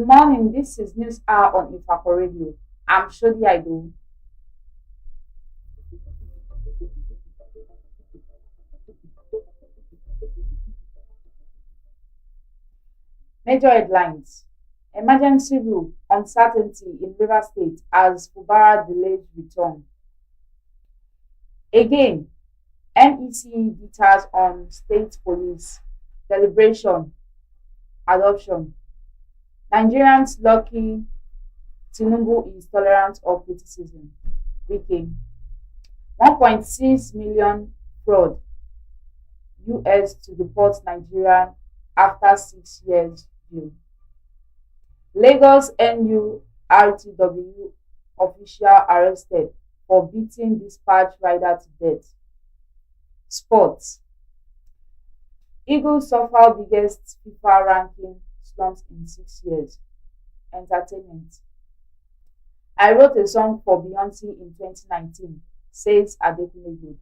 Good morning. This is News Hour on Ifako Radio. I'm Shodiya Idowu. Major headlines: Emergency rule, uncertainty in River State as Fubara delays return. Again, NEC deters on state police. Deliberation, adoption. Nigerians lucky Tinubu is tolerant of criticism. Wiki. 1.6 million fraud. US to deport Nigerian after 6 years jail. Lagos NURTW official arrested for beating dispatch rider to death. Sports. Eagles suffer biggest FIFA ranking slumps in 6 years. Entertainment. I wrote a song for Beyonce in 2019, says Adekunle Gold.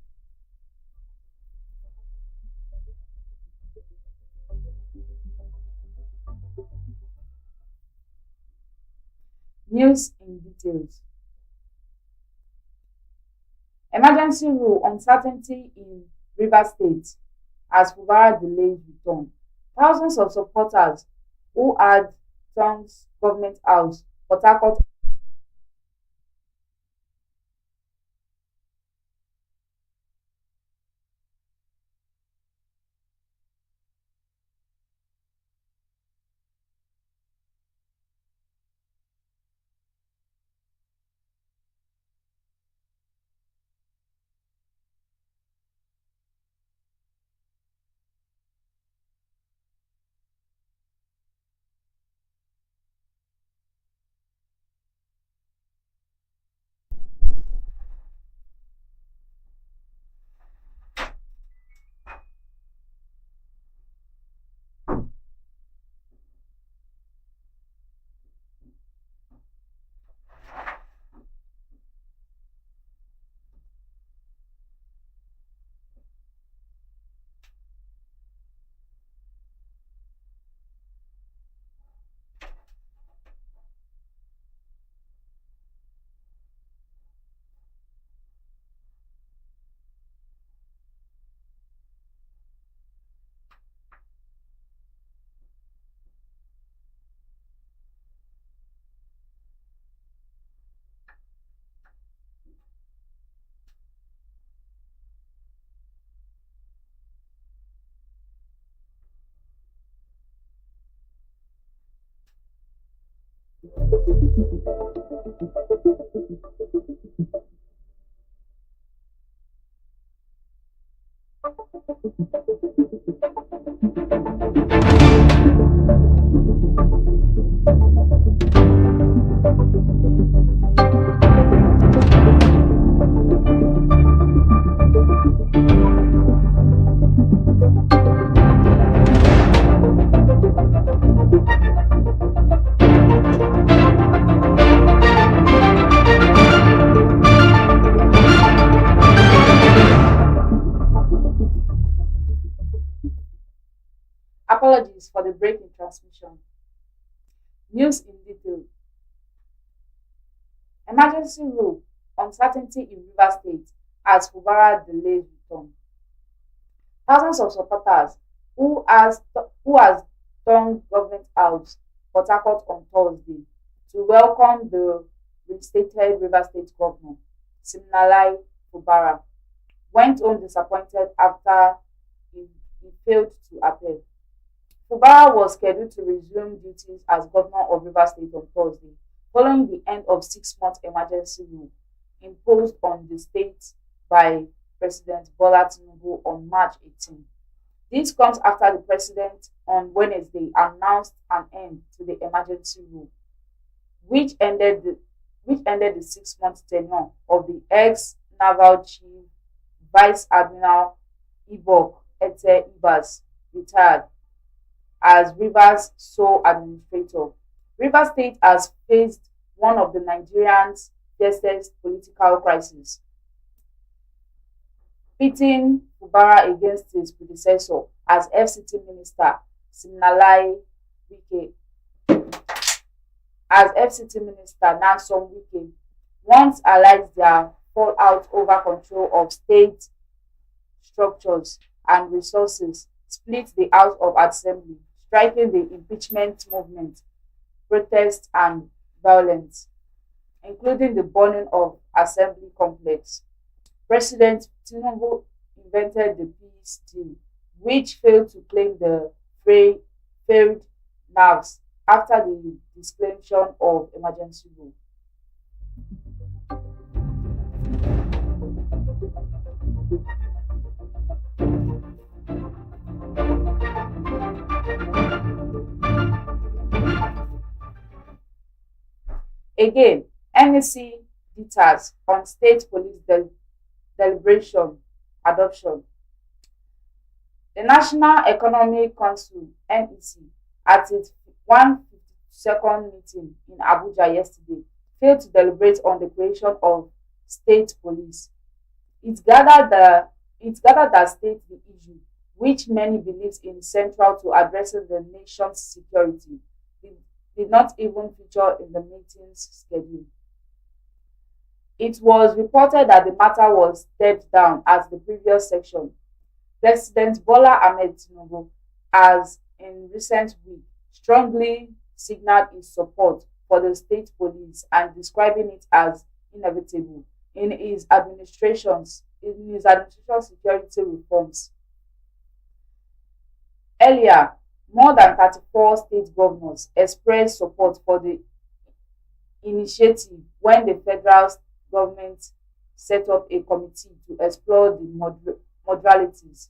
News in details. Emergency rule, uncertainty in River State as Fubara delays return. Thousands of supporters who had Tongue's government house, Port Harcourt, apologies for the break in transmission. News in detail. Emergency rule, uncertainty in River State as Fubara delays return. Thousands of supporters who has stormed government house, Port Harcourt on Thursday to welcome the reinstated River State Governor, Siminalai Fubara, went home disappointed after he failed to appeal. Fubara was scheduled to resume duties as governor of Rivers State on Thursday, following the end of 6 month emergency rule imposed on the state by President Bola Tinubu on March 18. This comes after the president on Wednesday announced an end to the emergency rule, which ended the 6 month tenure of the ex-naval chief Vice Admiral Ibok Ete Ibas, retired, as Rivers' sole administrator. Rivers State has faced one of the Nigerian's fiercest political crises, pitting Fubara against his predecessor as FCT Minister Siminalai Wike. as FCT Minister Nansom Wike once allied their fallout over control of state structures and resources, split the House of Assembly, striking the impeachment movement, protests, and violence, including the burning of Assembly complex. President Tinubu invented the peace deal, which failed to claim the failed nerves after the declaration of emergency rule. Again, NEC deters on state police deliberation adoption. The National Economic Council (NEC) at its 152nd meeting in Abuja yesterday failed to deliberate on the creation of state police. It gathered that state the issue, which many believes in central to addressing the nation's security, did not even feature in the meeting's schedule. It was reported that the matter was stepped down as the previous section. President Bola Ahmed Tinubu has in recent weeks strongly signaled his support for the state police and describing it as inevitable in his administration security reforms. Earlier, more than 34 state governors expressed support for the initiative when the federal government set up a committee to explore the modalities.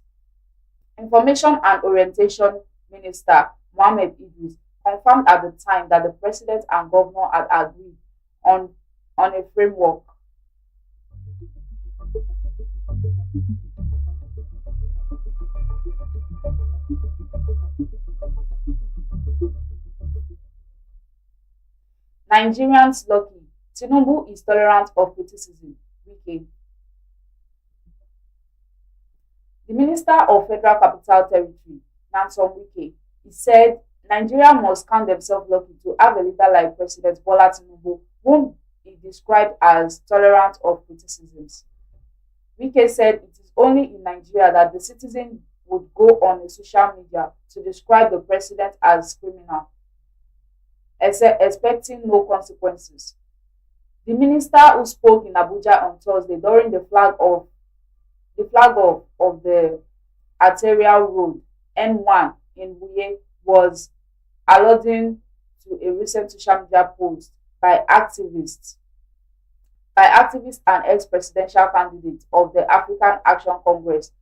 Information and Orientation Minister Mohammed Idris confirmed at the time that the president and governor had agreed on, on a framework. Nigerians lucky. Tinubu is tolerant of criticism. Wike. The Minister of Federal Capital Territory, Nansom Wike, he said Nigeria must count themselves lucky to have a leader like President Bola Tinubu, whom he described as tolerant of criticisms. Wike said it is only in Nigeria that the citizen would go on a social media to describe the president as criminal, expecting no consequences. The minister, who spoke in Abuja on Thursday during the flag off of the arterial road N1 in Wuye, was alluding to a recent social media post by activists and ex-presidential candidate of the African Action Congress,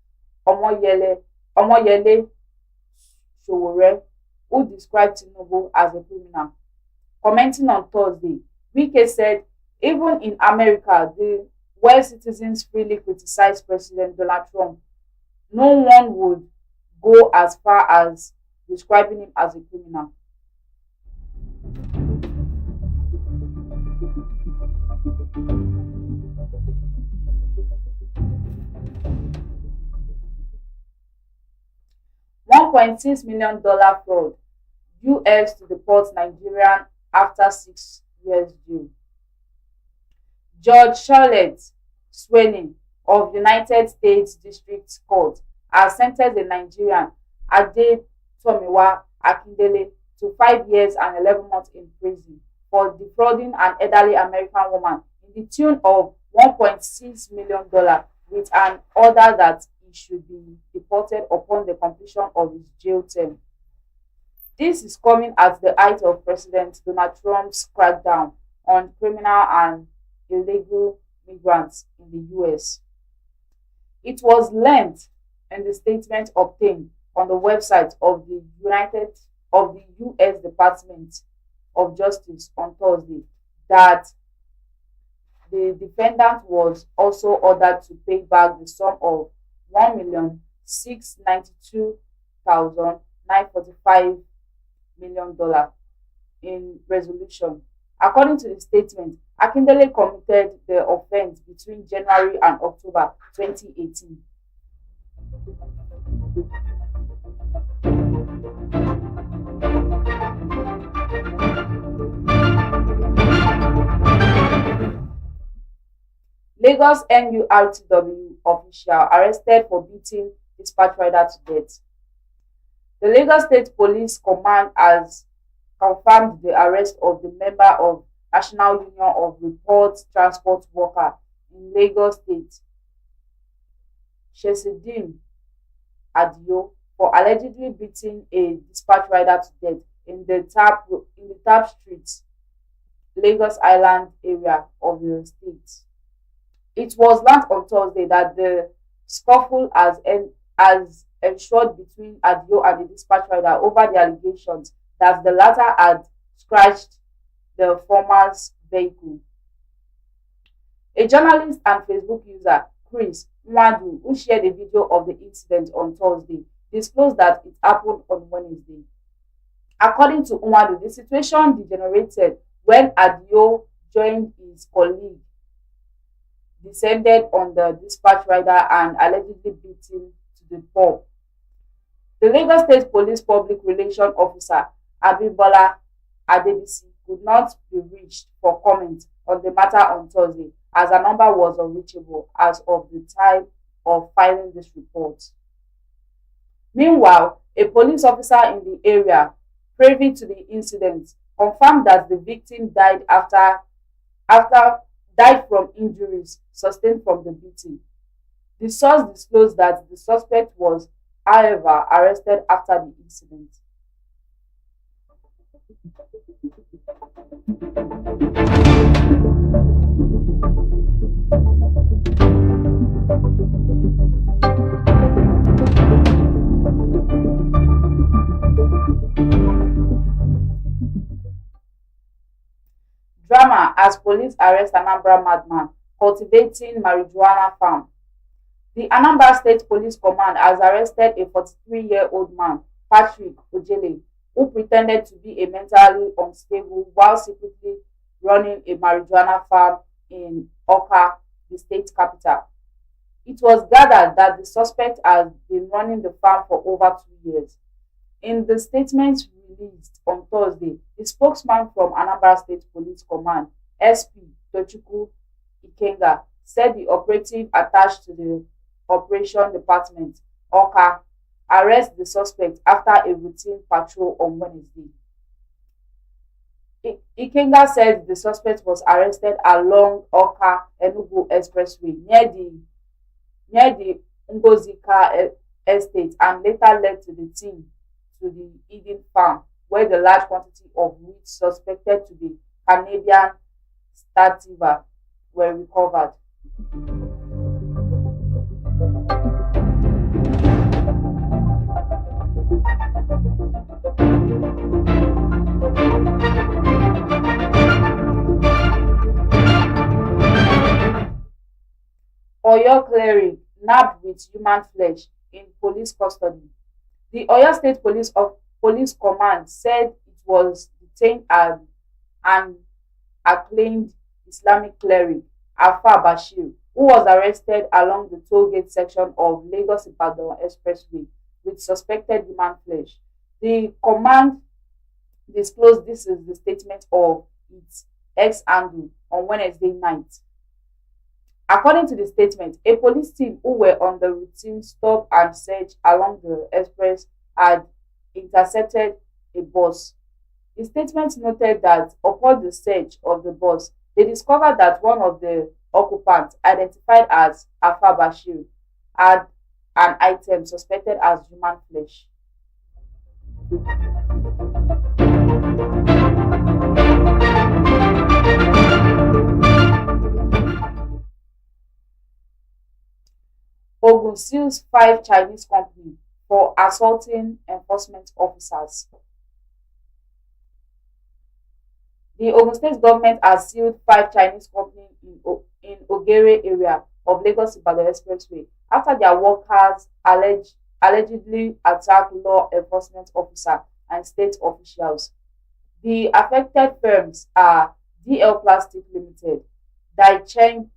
Omoyele Sowore, who described Tinubu as a criminal. Commenting on Thursday, Wike said, even in America, where citizens freely criticize President Donald Trump, no one would go as far as describing him as a criminal. $1.6 million fraud. US to deport Nigerian after 6 years due. Judge Charlotte Sweeney of United States District Court has sentenced the Nigerian Adetomiwa Akindele to 5 years and 11 months in prison for defrauding an elderly American woman in the tune of $1.6 million, with an order that he should be deported upon the completion of his jail term. This is coming at the height of President Donald Trump's crackdown on criminal and illegal migrants in the US. It was learned in the statement obtained on the website of the US Department of Justice on Thursday that the defendant was also ordered to pay back the sum of $1,692,945 in resolution. According to the statement, Akindele committed the offense between January and October 2018. Lagos NURTW official arrested for beating dispatch rider to death. The Lagos State Police Command has confirmed the arrest of the member of National Union of Report Transport Worker in Lagos State, Shodiya Idowu, for allegedly beating a dispatch rider to death in the Tap Street, Lagos Island area of the state. It was learned on Thursday that the scuffle has ensured between Adio and the dispatch rider over the allegations that the latter had scratched the former's vehicle. A journalist and Facebook user, Chris Nwadu, who shared a video of the incident on Thursday, disclosed that it happened on Wednesday. According to Nwadu, the situation degenerated when Adio joined his colleague, descended on the dispatch rider and allegedly beat him to the pulp. The Lagos State Police Public Relations Officer Abimbola Adebisi could not be reached for comment on the matter on Thursday, as her number was unreachable as of the time of filing this report. Meanwhile, a police officer in the area privy to the incident confirmed that the victim after died from injuries sustained from the beating. The source disclosed that the suspect was, however, arrested after the incident. Drama as police arrest Anambra madman cultivating marijuana farm. The Anambra State Police Command has arrested a 43-year-old man, Patrick Ojele, who pretended to be a mentally unstable while secretly running a marijuana farm in Oka, the state capital. It was gathered that the suspect has been running the farm for over 2 years. In the statement released on Thursday, the spokesman from Anambra State Police Command, SP Tochukwu Ikenga, said the operative attached to the Operation Department, Oka, arrested the suspect after a routine patrol on Wednesday. Ikenga said the suspect was arrested along Oka Enugu Expressway near the Ngozika estate and later led to the team to the Eden farm, where the large quantity of weed suspected to be Canadian sativa were recovered. Oyo cleric nabbed with human flesh in police custody. The Oyo State Police Command said it was detained an acclaimed Islamic cleric, Alfa Bashir, who was arrested along the toll gate section of Lagos-Ibadan Expressway with suspected human flesh. The command disclosed this is the statement of its ex-handle on Wednesday night. According to the statement, a police team who were on the routine stop and search along the express had intercepted a bus. The statement noted that upon the search of the bus, they discovered that one of the occupants, identified as Alfa Bashir, had an item suspected as human flesh. Ogun seals 5 Chinese companies for assaulting enforcement officers. The Ogun State government has sealed 5 Chinese companies in Ogere area of Lagos-Ibadan Expressway after their workers allegedly attacked law enforcement officers and state officials. The affected firms are DL Plastic Limited, Daicheng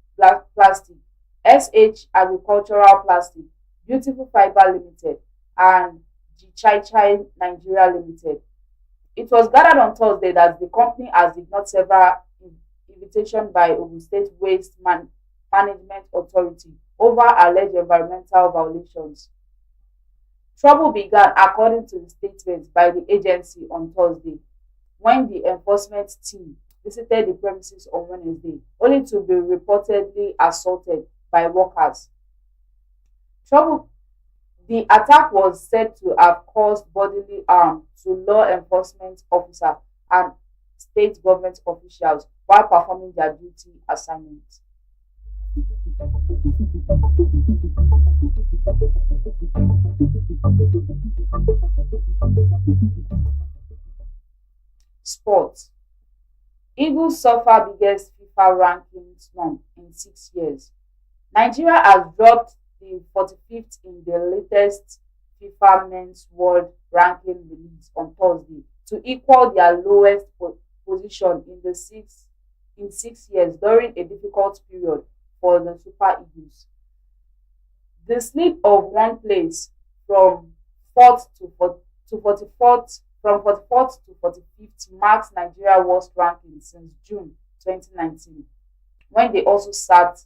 Plastic, SH Agricultural Plastic, Beautiful Fiber Limited, and Jichai Nigeria Limited. It was gathered on Thursday that the company has ignored several invitations by Ogun State Waste Management Authority over alleged environmental violations. Trouble began, according to the statement by the agency on Thursday, when the enforcement team visited the premises on Wednesday, only to be reportedly assaulted by workers. Trouble The attack was said to have caused bodily harm to law enforcement officers and state government officials while performing their duty assignments. Sports. Eagles suffer biggest FIFA ranking slump in 6 years. Nigeria has dropped the 45th in the latest FIFA Men's World Ranking release on Thursday to equal their lowest position in 6 years during a difficult period for the Super Eagles. The slip of one place from fourth to 44th from 44th to 45th marks Nigeria's worst ranking since June 2019, when they also sat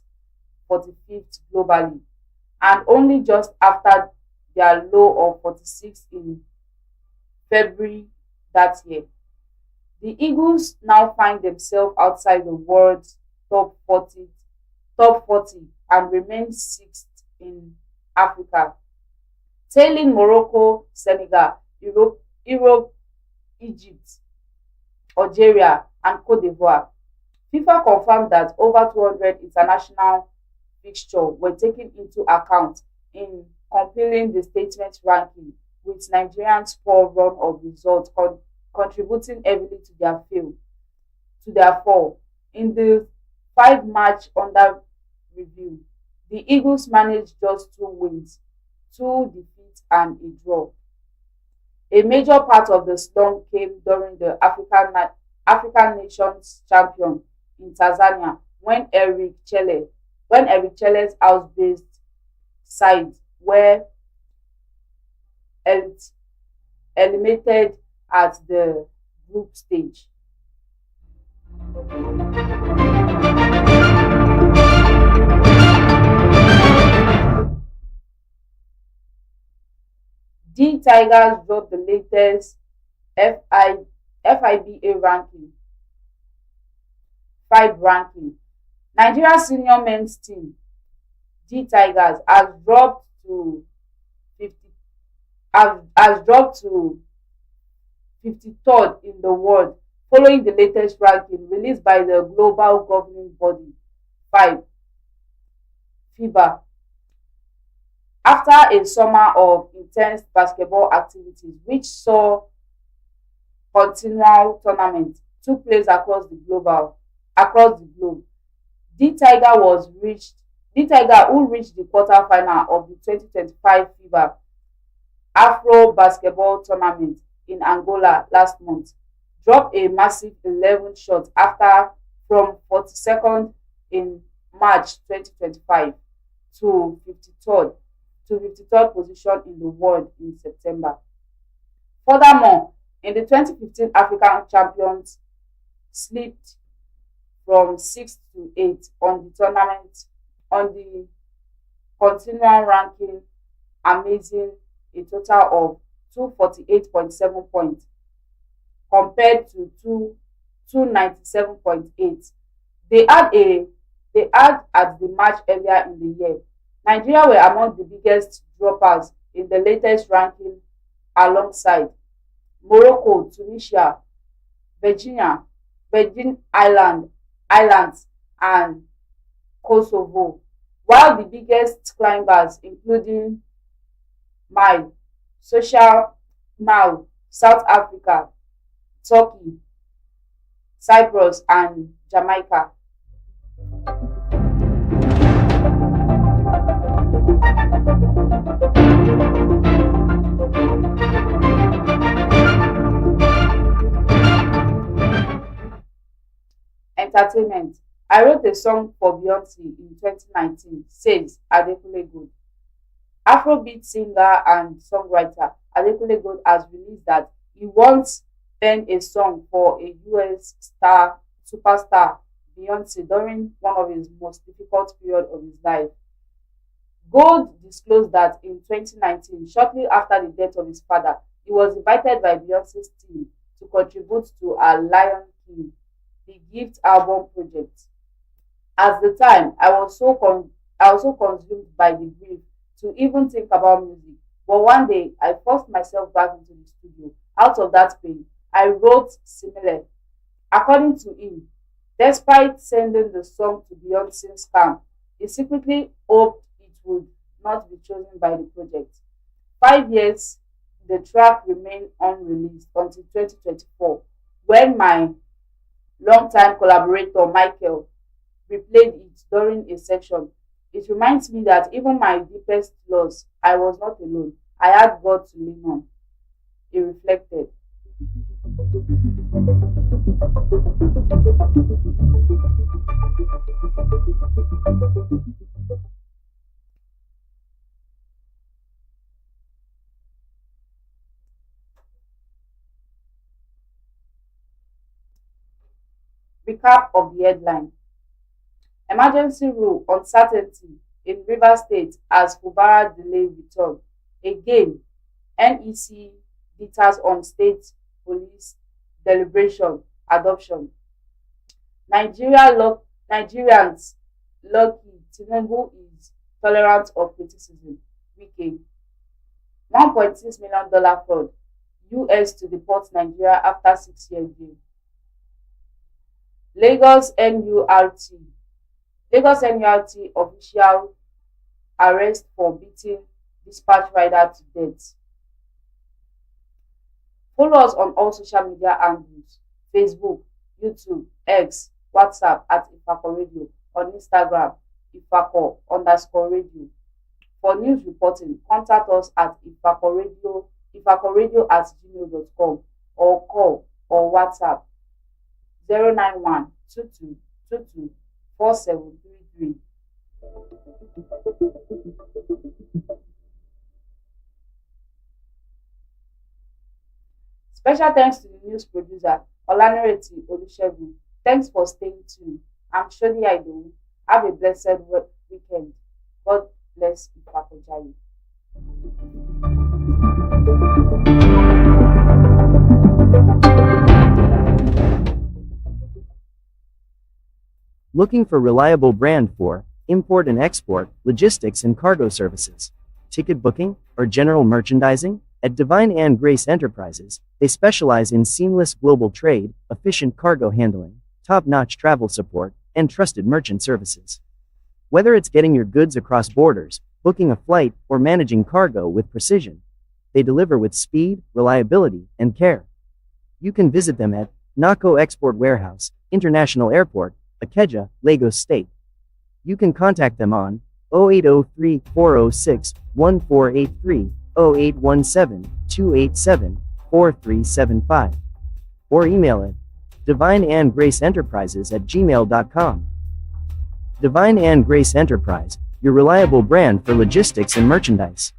45th globally, and only just after their low of 46 in February that year. The Eagles now find themselves outside the world's top 40 and remain sixth in Africa, tailing Morocco, Senegal, Europe, Egypt, Algeria, and Cote d'Ivoire. FIFA confirmed that over 200 international fixtures were taken into account in compiling the statement ranking, with Nigerians' poor run of results contributing heavily to their fall. In the 5 match under review, the Eagles managed just 2 wins, 2 defeats, and a draw. A major part of the slump came during the African Nations Champion in Tanzania, when Eric Chele's house-based side were eliminated at the group stage. The Tigers dropped the latest FI, FIBA ranking, 5 ranking. Nigeria's senior men's team, the Tigers, has dropped to 53rd in the world, following the latest ranking released by the global governing body, 5 FIBA, after a summer of intense basketball activities which saw continual tournaments took place across the globe. The Tiger, who reached the quarter-final of the 2025 FIBA Afro Basketball Tournament in Angola last month, dropped a massive 11 shots after from 42nd in March 2025 to 53rd position in the world in September. Furthermore, in the 2015 African Champions slipped from 6th to 8th on the continual ranking, amazing a total of 248.7 points compared to 297.8 they had at the match earlier in the year. Nigeria were among the biggest droppers in the latest ranking, alongside Morocco, Tunisia, Virgin Islands, and Kosovo, while the biggest climbers, including Mali, South Africa, Turkey, Cyprus, and Jamaica. Entertainment. I wrote a song for Beyonce in 2019, says Adekunle Gold. Afrobeat singer and songwriter Adekunle Gold has released that he once penned a song for a US superstar Beyonce during one of his most difficult periods of his life. Gold disclosed that in 2019, shortly after the death of his father, he was invited by Beyonce's team to contribute to her Lion King, the Gift album project. At the time, I was so consumed by the grief to even think about music. But one day, I forced myself back into the studio. Out of that pain, I wrote similar. According to him, despite sending the song to Beyonce's camp, he secretly hoped it would not be chosen by the project. 5 years, the track remained unreleased until 2024, when my longtime collaborator Michael replayed it during a session. It reminds me that even my deepest loss, I was not alone. I had God to lean on. He reflected. Recap of the headline. Emergency rule uncertainty in Rivers State as Fubara delay return. Again, NEC deters on state police deliberation adoption. Nigerians lucky Tinubu is tolerant of criticism. Wike. $1.6 million fraud. US to deport Nigeria after 6 years jail. Lagos NURT. Lagos NURT official arrest for beating dispatch rider to death. Follow us on all social media handles: Facebook, YouTube, X, WhatsApp at Ifako Radio, on Instagram, Ifako_radio. For news reporting, contact us at ifakoradio@gmail.com or call or WhatsApp 091 22 22 4733. Special thanks to the news producer Olanireti Olusegun. Thanks for staying tuned. I'm Shodiya Idowu. Have a blessed weekend. God bless Ifako Jayi. Looking for reliable brand for import and export, logistics and cargo services, ticket booking, or general merchandising? At Divine and Grace Enterprises, they specialize in seamless global trade, efficient cargo handling, top-notch travel support, and trusted merchant services. Whether it's getting your goods across borders, booking a flight, or managing cargo with precision, they deliver with speed, reliability, and care. You can visit them at Nako Export Warehouse, International Airport, Ikeja, Lagos State. You can contact them on 0803-406-1483, 0817-287-4375, or email it divineandgraceenterprises@gmail.com. Divine and Grace Enterprise, your reliable brand for logistics and merchandise.